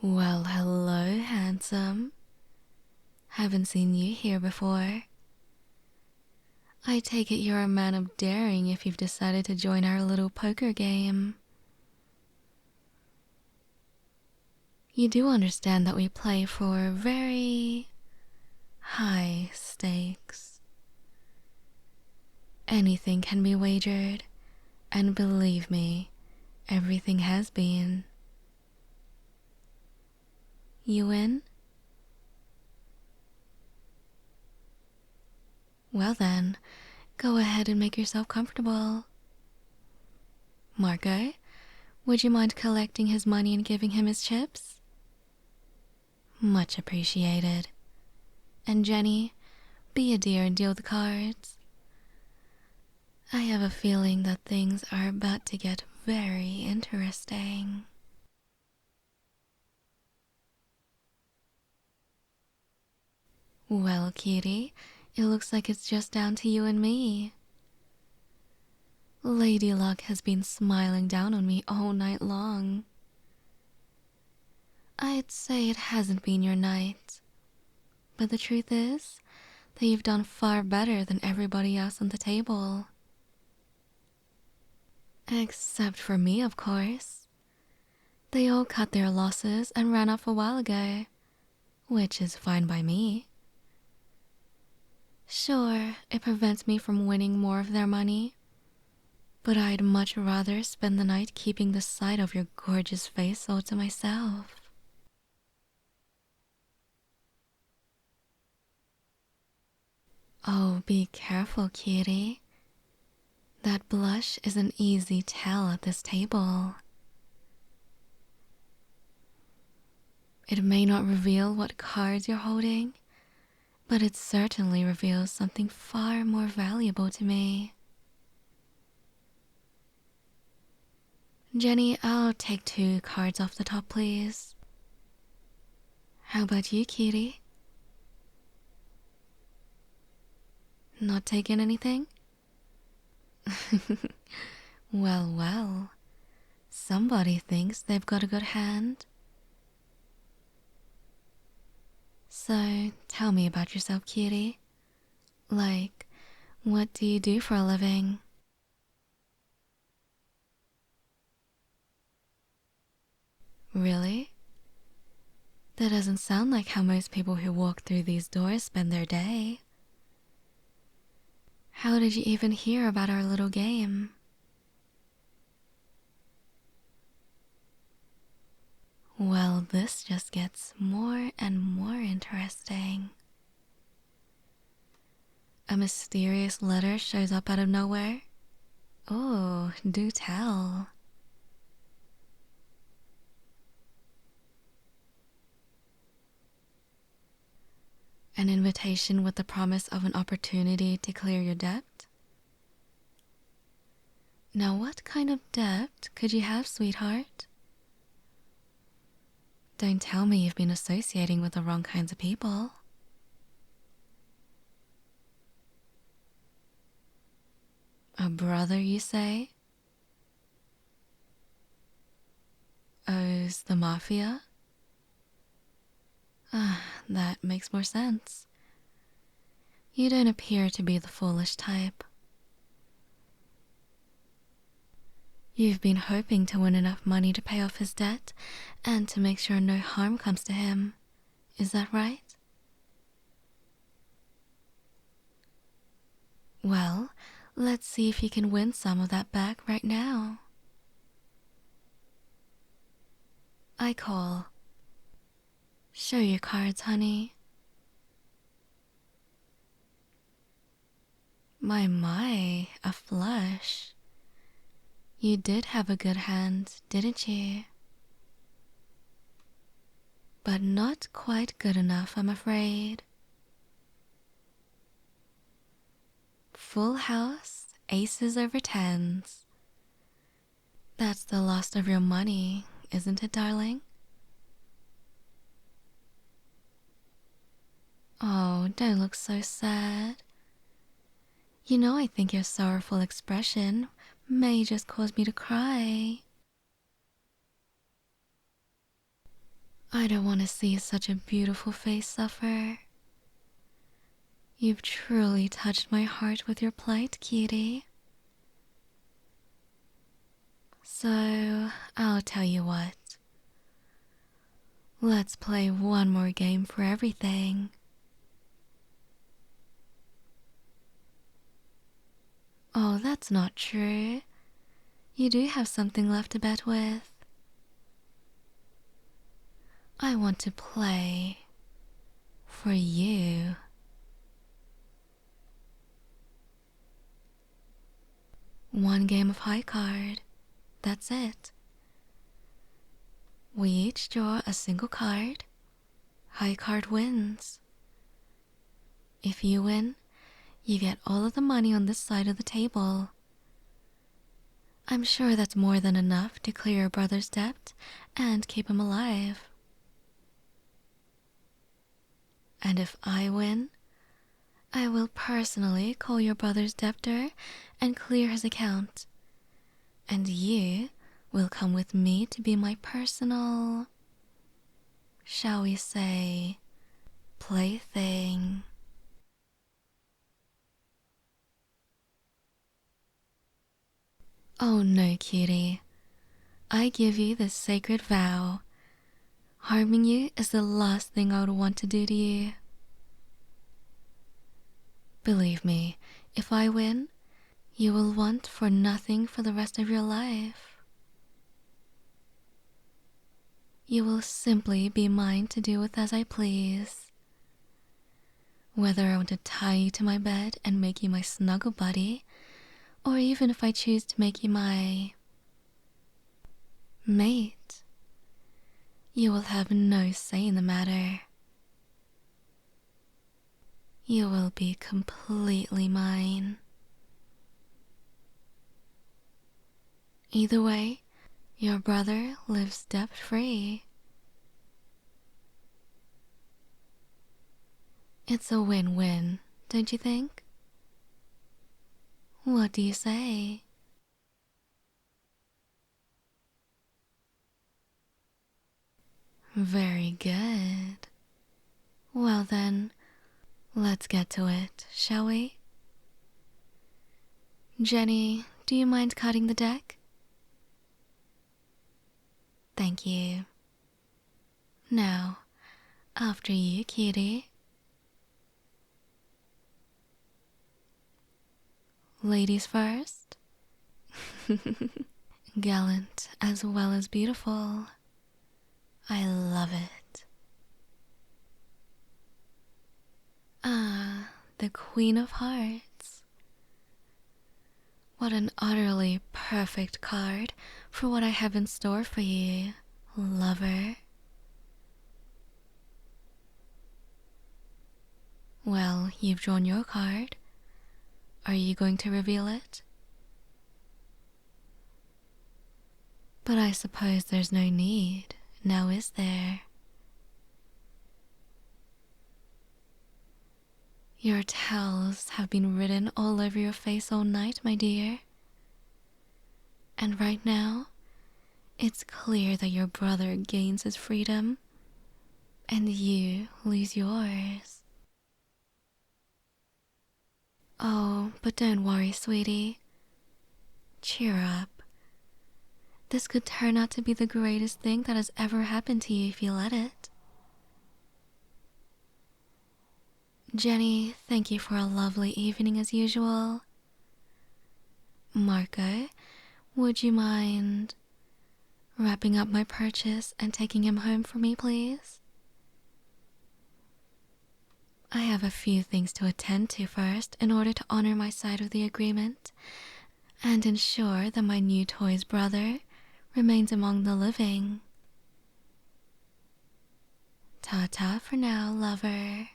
Well, hello, handsome. Haven't seen you here before. I take it you're a man of daring if you've decided to join our little poker game. You do understand that we play for very high stakes. Anything can be wagered, and believe me, everything has been. You in? Well then, go ahead and make yourself comfortable. Marco, would you mind collecting his money and giving him his chips? Much appreciated. And Jenny, be a dear and deal the cards. I have a feeling that things are about to get very interesting. Well, cutie, it looks like it's just down to you and me. Lady Luck has been smiling down on me all night long. I'd say it hasn't been your night, but the truth is that you've done far better than everybody else on the table. Except for me, of course. They all cut their losses and ran off a while ago, which is fine by me. Sure, it prevents me from winning more of their money, but I'd much rather spend the night keeping the sight of your gorgeous face all to myself. Oh, be careful, cutie. That blush is an easy tell at this table. It may not reveal what cards you're holding, but it certainly reveals something far more valuable to me. Jenny, I'll take 2 cards off the top, please. How about you, cutie? Not taking anything? Well, well. Somebody thinks they've got a good hand. So, tell me about yourself, cutie. Like, what do you do for a living? Really? That doesn't sound like how most people who walk through these doors spend their day. How did you even hear about our little game? Well, this just gets more and more interesting. A mysterious letter shows up out of nowhere? Oh, do tell. An invitation with the promise of an opportunity to clear your debt? Now, what kind of debt could you have, sweetheart? Don't tell me you've been associating with the wrong kinds of people. A brother, you say? Owes the mafia? Ah, that makes more sense. You don't appear to be the foolish type. You've been hoping to win enough money to pay off his debt and to make sure no harm comes to him. Is that right? Well, let's see if you can win some of that back right now. I call. Show your cards, honey. My, a flush. You did have a good hand, didn't you? But not quite good enough, I'm afraid. Full house, aces over tens. That's the loss of your money, isn't it, darling? Oh, don't look so sad. You know I think your sorrowful expression may just cause me to cry. I don't want to see such a beautiful face suffer. You've truly touched my heart with your plight, cutie. So, I'll tell you what. Let's play one more game for everything. Oh, that's not true. You do have something left to bet with. I want to play for you. One game of high card. That's it. We each draw a single card. High card wins. If you win, you get all of the money on this side of the table. I'm sure that's more than enough to clear your brother's debt and keep him alive. And if I win, I will personally call your brother's debtor and clear his account. And you will come with me to be my personal, shall we say, plaything. Oh no, cutie. I give you this sacred vow. Harming you is the last thing I would want to do to you. Believe me, if I win, you will want for nothing for the rest of your life. You will simply be mine to do with as I please. Whether I want to tie you to my bed and make you my snuggle buddy, or even if I choose to make you my mate, you will have no say in the matter. You will be completely mine. Either way, your brother lives debt-free. It's a win-win, don't you think? What do you say? Very good. Well then, let's get to it, shall we? Jenny, do you mind cutting the deck? Thank you. Now, after you, cutie. Ladies first. Gallant as well as beautiful. I love it. Ah, the Queen of Hearts. What an utterly perfect card for what I have in store for you, lover. Well, you've drawn your card. Are you going to reveal it? But I suppose there's no need, now is there? Your towels have been written all over your face all night, my dear. And right now, it's clear that your brother gains his freedom, and you lose yours. Oh, but don't worry, sweetie. Cheer up. This could turn out to be the greatest thing that has ever happened to you if you let it. Jenny, thank you for a lovely evening as usual. Marco, would you mind wrapping up my purchase and taking him home for me, please? I have a few things to attend to first in order to honor my side of the agreement and ensure that my new toy's brother remains among the living. Ta-ta for now, lover.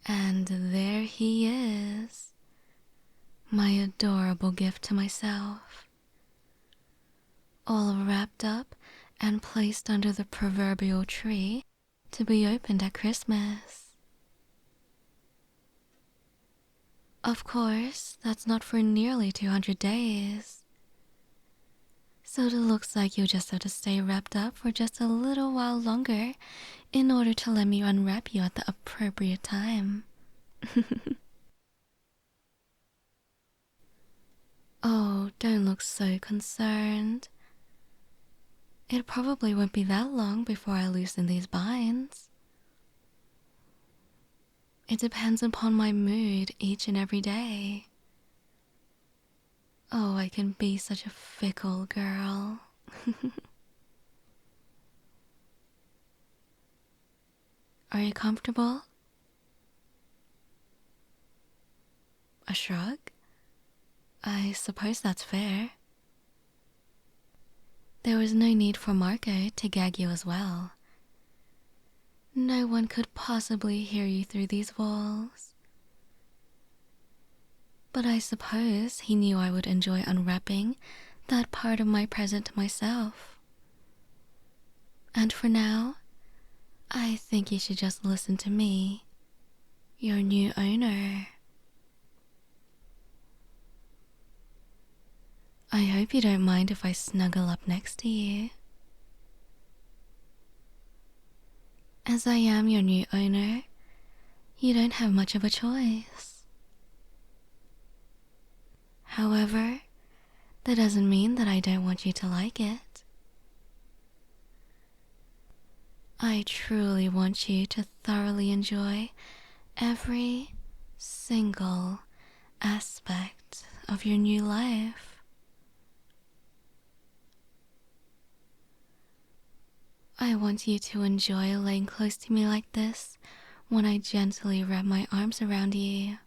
And there he is, my adorable gift to myself, all wrapped up and placed under the proverbial tree to be opened at Christmas. Of course, that's not for nearly 200 days. So it looks like you'll just have to stay wrapped up for just a little while longer in order to let me unwrap you at the appropriate time. Oh, don't look so concerned. It probably won't be that long before I loosen these binds. It depends upon my mood each and every day. Oh, I can be such a fickle girl. Are you comfortable? A shrug? I suppose that's fair. There was no need for Marco to gag you as well. No one could possibly hear you through these walls. But I suppose he knew I would enjoy unwrapping that part of my present myself. And for now, I think you should just listen to me, your new owner. I hope you don't mind if I snuggle up next to you. As I am your new owner, you don't have much of a choice. However, that doesn't mean that I don't want you to like it. I truly want you to thoroughly enjoy every single aspect of your new life. I want you to enjoy laying close to me like this when I gently wrap my arms around you.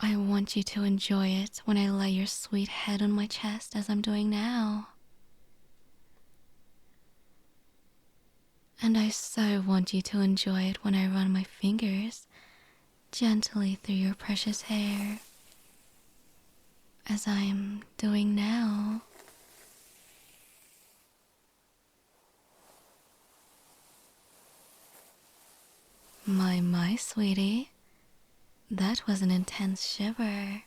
I want you to enjoy it when I lay your sweet head on my chest as I'm doing now. And I so want you to enjoy it when I run my fingers gently through your precious hair, as I'm doing now. My, sweetie, that was an intense shiver.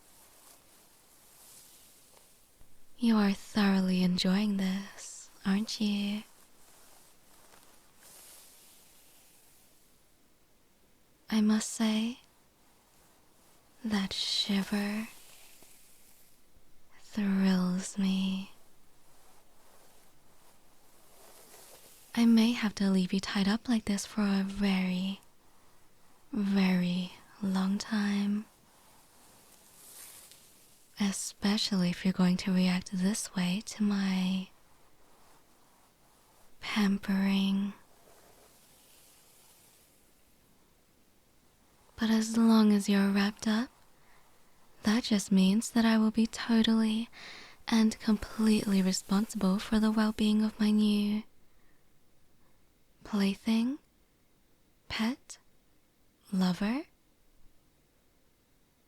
You are thoroughly enjoying this, aren't you? I must say, that shiver thrills me. I may have to leave you tied up like this for a very, very long time. Especially if you're going to react this way to my pampering. But as long as you're wrapped up, that just means that I will be totally and completely responsible for the well-being of my new plaything, pet, lover.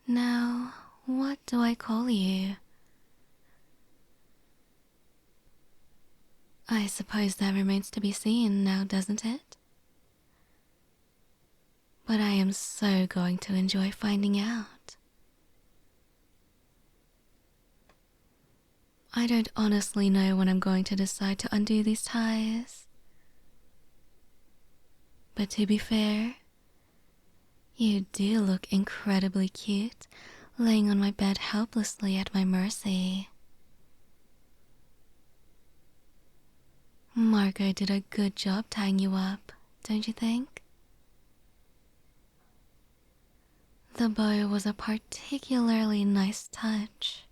Now, what do I call you? I suppose that remains to be seen now, doesn't it? But I am so going to enjoy finding out. I don't honestly know when I'm going to decide to undo these ties. But to be fair, you do look incredibly cute, laying on my bed helplessly at my mercy. Marco did a good job tying you up, don't you think? The bow was a particularly nice touch.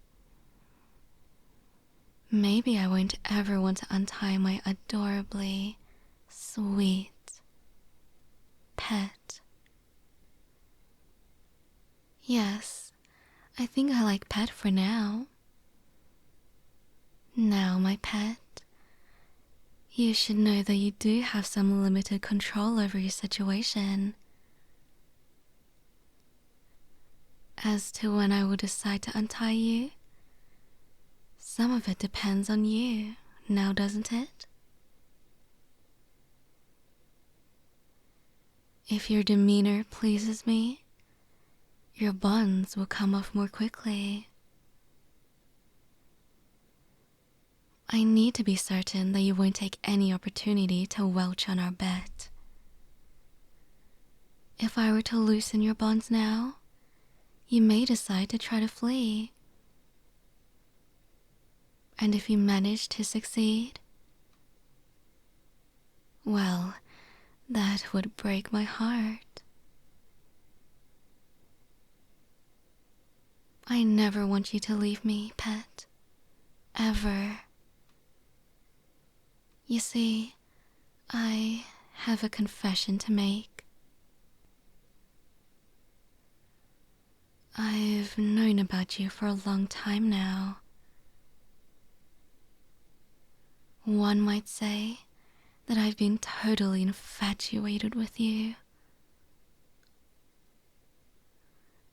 Maybe I won't ever want to untie my adorably sweet pet. Yes, I think I like pet for now. Now, my pet, you should know that you do have some limited control over your situation. As to when I will decide to untie you, some of it depends on you, now doesn't it? If your demeanor pleases me, your bonds will come off more quickly. I need to be certain that you won't take any opportunity to welch on our bet. If I were to loosen your bonds now, you may decide to try to flee. And if you manage to succeed, well, that would break my heart. I never want you to leave me, pet. Ever. You see, I have a confession to make. I've known about you for a long time now. One might say that I've been totally infatuated with you.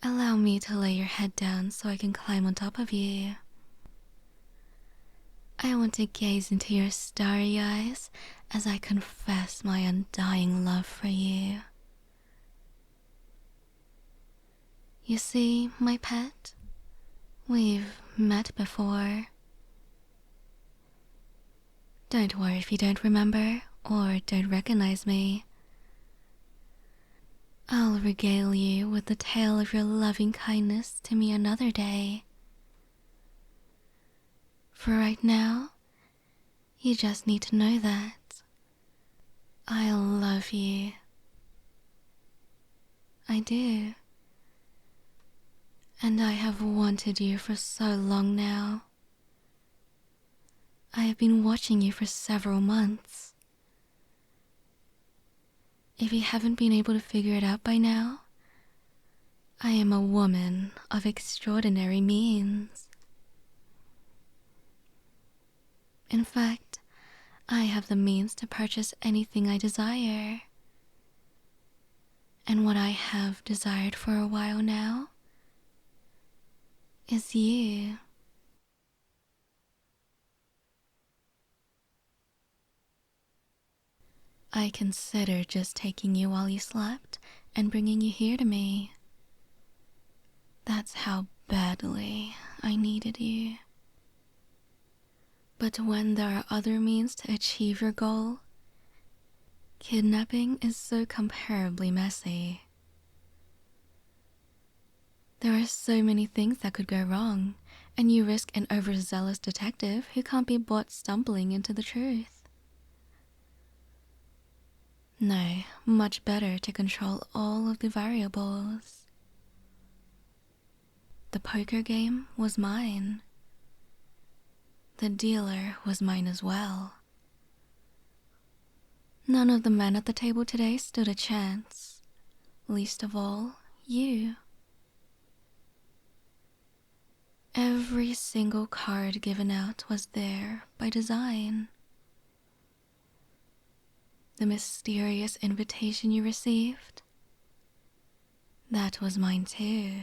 Allow me to lay your head down so I can climb on top of you. I want to gaze into your starry eyes as I confess my undying love for you. You see, my pet, we've met before. Don't worry if you don't remember or don't recognize me. I'll regale you with the tale of your loving kindness to me another day. For right now, you just need to know that I love you. I do. And I have wanted you for so long now. I have been watching you for several months. If you haven't been able to figure it out by now, I am a woman of extraordinary means. In fact, I have the means to purchase anything I desire. And what I have desired for a while now is you. I considered just taking you while you slept and bringing you here to me. That's how badly I needed you. But when there are other means to achieve your goal, kidnapping is so comparably messy. There are so many things that could go wrong, and you risk an overzealous detective who can't be bought stumbling into the truth. No, much better to control all of the variables. The poker game was mine. The dealer was mine as well. None of the men at the table today stood a chance, least of all, you. Every single card given out was there by design. The mysterious invitation you received, that was mine too.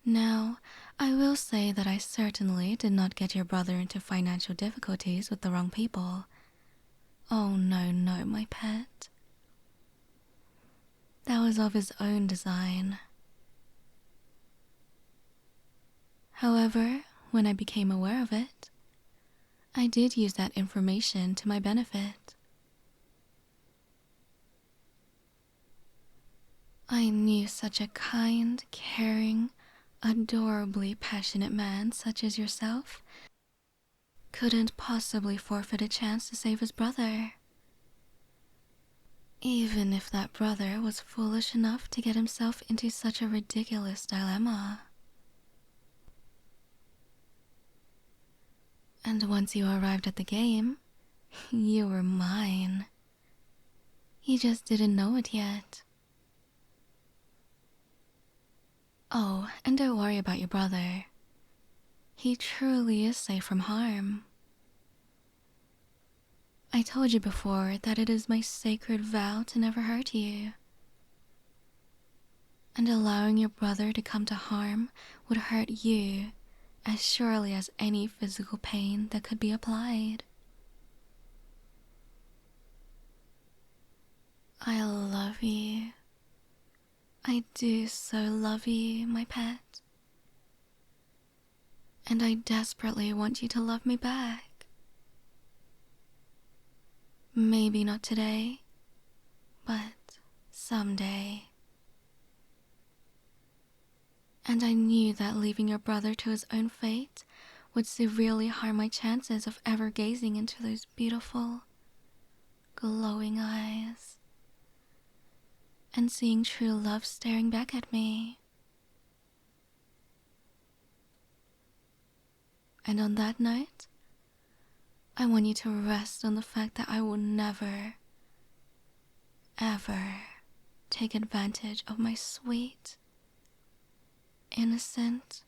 Now, I will say that I certainly did not get your brother into financial difficulties with the wrong people. Oh no, my pet. That was of his own design. However, when I became aware of it, I did use that information to my benefit. I knew such a kind, caring, adorably passionate man such as yourself couldn't possibly forfeit a chance to save his brother. Even if that brother was foolish enough to get himself into such a ridiculous dilemma. And once you arrived at the game, you were mine. You just didn't know it yet. Oh, and don't worry about your brother. He truly is safe from harm. I told you before that it is my sacred vow to never hurt you. And allowing your brother to come to harm would hurt you as surely as any physical pain that could be applied. I love you. I do so love you, my pet. And I desperately want you to love me back. Maybe not today, but someday. And I knew that leaving your brother to his own fate would severely harm my chances of ever gazing into those beautiful, glowing eyes and seeing true love staring back at me. And on that night, I want you to rest on the fact that I will never, ever take advantage of my sweet, innocent,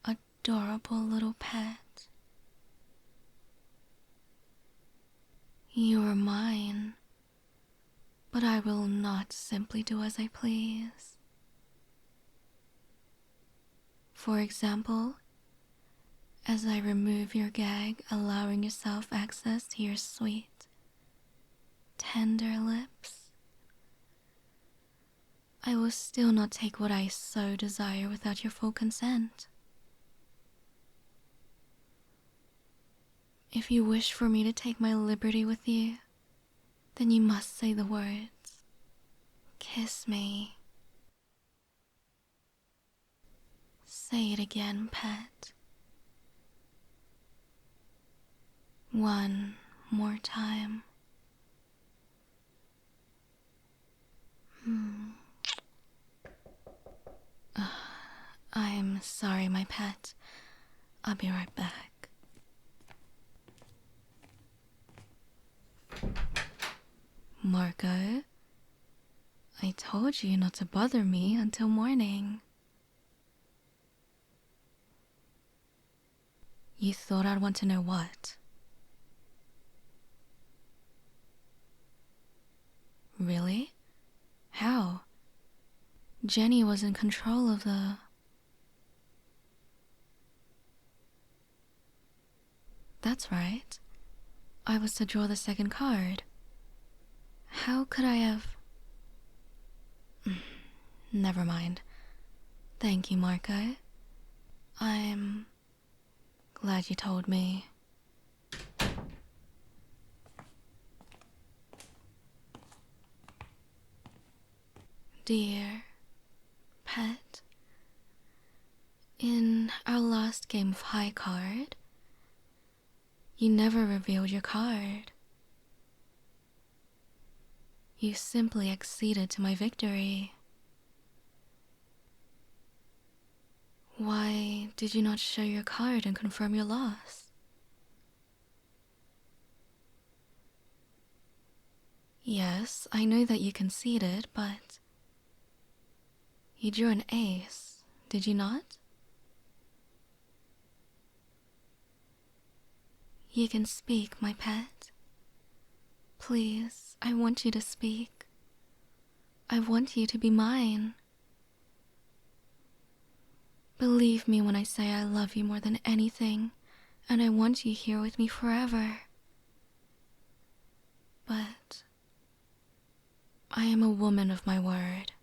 adorable little pet. You are mine, but I will not simply do as I please. For example, as I remove your gag, allowing yourself access to your sweet, tender lips, I will still not take what I so desire without your full consent. If you wish for me to take my liberty with you, then you must say the words, "Kiss me." Say it again, pet. One more time. I'm sorry, my pet. I'll be right back. Marco, I told you not to bother me until morning. You thought I'd want to know what? Really? How? Jenny was in control of the... That's right. I was to draw the second card. How could I have... Never mind. Thank you, Marco. I'm glad you told me. Dear pet, in our last game of high card, you never revealed your card. You simply acceded to my victory. Why did you not show your card and confirm your loss? Yes, I know that you conceded, but you drew an ace, did you not? You can speak, my pet. Please, I want you to speak. I want you to be mine. Believe me when I say I love you more than anything, and I want you here with me forever. But I am a woman of my word,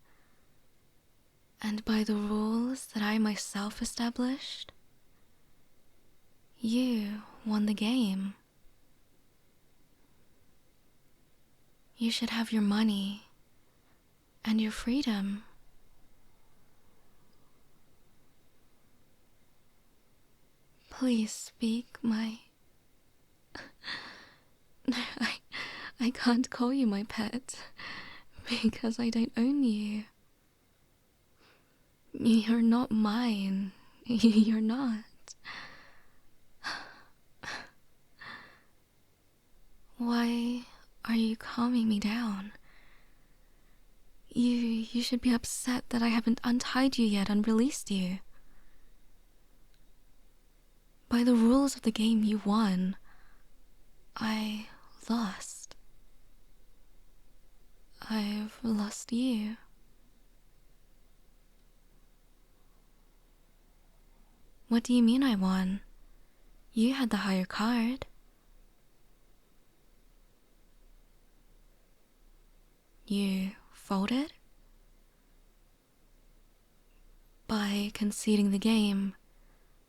and by the rules that I myself established, you won the game. You should have your money and your freedom. Please speak, my... I can't call you my pet because I don't own you. You're not mine. You're not. Why are you calming me down? You should be upset that I haven't untied you yet and released you. By the rules of the game, you won. I lost. I've lost you. What do you mean I won? You had the higher card. You folded? By conceding the game,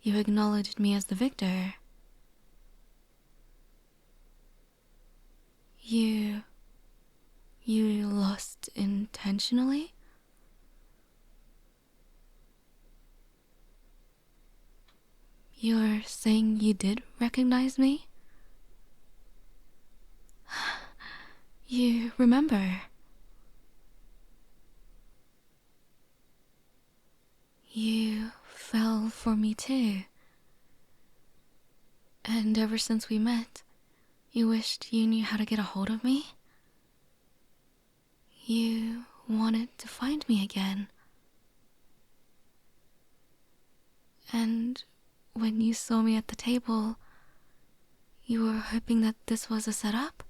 you acknowledged me as the victor. You lost intentionally? You're saying you did recognize me? You remember? You fell for me too. And ever since we met, you wished you knew how to get a hold of me? You wanted to find me again. And when you saw me at the table, you were hoping that this was a setup?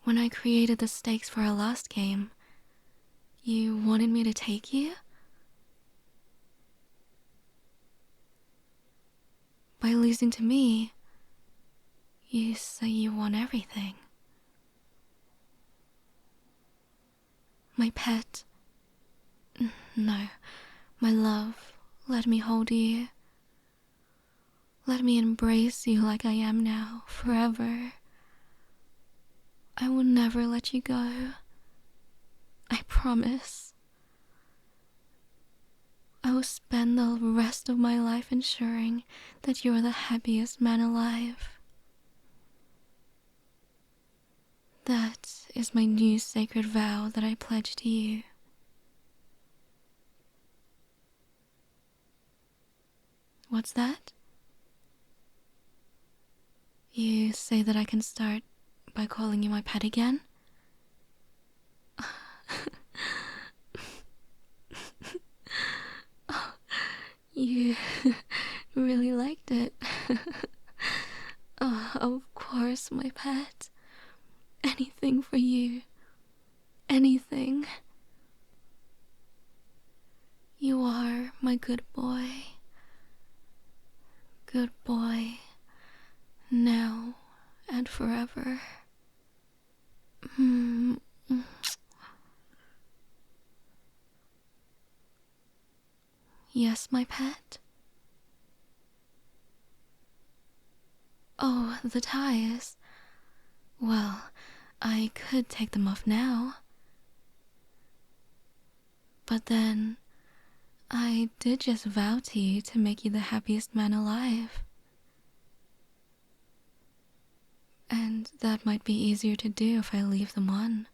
When I created the stakes for our last game, you wanted me to take you? By losing to me, you say you want everything. My pet. No, my love, let me hold you. Let me embrace you like I am now, forever. I will never let you go. I promise. I will spend the rest of my life ensuring that you are the happiest man alive. That is my new sacred vow that I pledge to you. What's that? You say that I can start by calling you my pet again? Oh, you really liked it. Oh, of course, my pet. Anything for you. Anything. You are my good boy. Good boy. Now and forever. Yes, my pet? Oh, the ties. Well, I could take them off now. But then, I did just vow to you to make you the happiest man alive. And that might be easier to do if I leave them on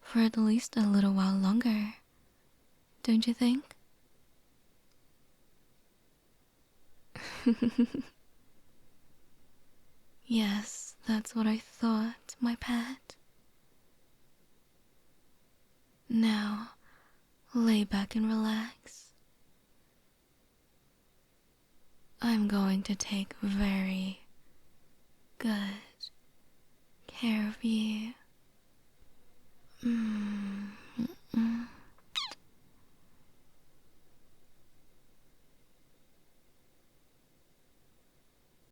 for at least a little while longer. Don't you think? Yes, that's what I thought, my pet. Now, lay back and relax. I'm going to take very good care of you.